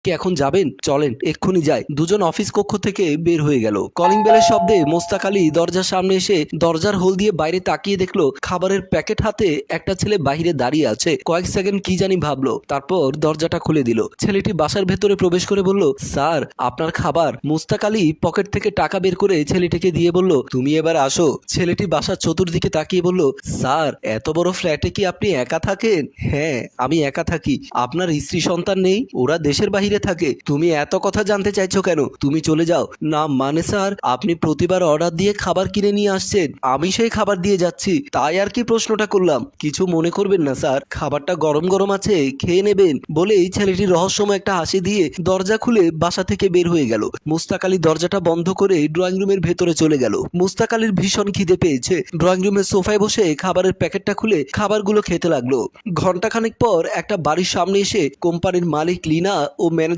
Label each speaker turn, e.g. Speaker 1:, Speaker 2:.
Speaker 1: কি এখন যাবেন? চলেন এক্ষুনি যাই। দুজন অফিস কক্ষ থেকে বের হয়ে গেল। কলিং বেলের শব্দে মোস্তাক আলী দরজার সামনে এসে দরজার হোল দিয়ে বাইরে তাকিয়ে দেখলো খাবারের প্যাকেট হাতে একটা ছেলে বাইরে দাঁড়িয়ে আছে। কয়েক সেকেন্ড কি জানি ভাবলো, তারপর দরজাটা খুলে দিল। ছেলেটি বাসার ভেতরে প্রবেশ করে বলল, স্যার আপনার খাবার। মোস্তাক আলী পকেট থেকে টাকা বের করে ছেলেটিকে দিয়ে বলল, তুমি এবার আসো। ছেলেটি বাসার চতুর্দিকে তাকিয়ে বলল, স্যার এত বড় ফ্ল্যাটে কি আপনি একা থাকেন? হ্যাঁ আমি একা থাকি। আপনার স্ত্রী সন্তান নেই? ওরা দেশের বাইরে থাকে। তুমি এত কথা জানতে চাইছো কেন? তুমি চলে যাও। না মানে স্যার, আপনি প্রতিবার অর্ডার দিয়ে খাবার কিনে নিয়ে আসছেন, আমি সেই খাবার দিয়ে যাচ্ছি, তাই আর কি প্রশ্নটা করলাম। কিছু মনে করবেন না স্যার, খাবারটা গরম গরম আছে, খেয়ে নেবেন। বলেই ছেলেটি রহস্যময় একটা হাসি দিয়ে দরজা খুলে বাসা থেকে বের হয়ে গেল। মুস্তাক আলী দরজাটা বন্ধ করে ড্রয়িং রুমের ভেতরে চলে গেল। মুস্তাক আলীর ভীষণ খিদে পেয়েছে। ড্রয়িং রুমের সোফায় বসে খাবারের প্যাকেটটা খুলে খাবারগুলো খেতে লাগলো। ঘন্টাখানেক পর একটা বাড়ির সামনে এসে কোম্পানির মালিক লিনা ও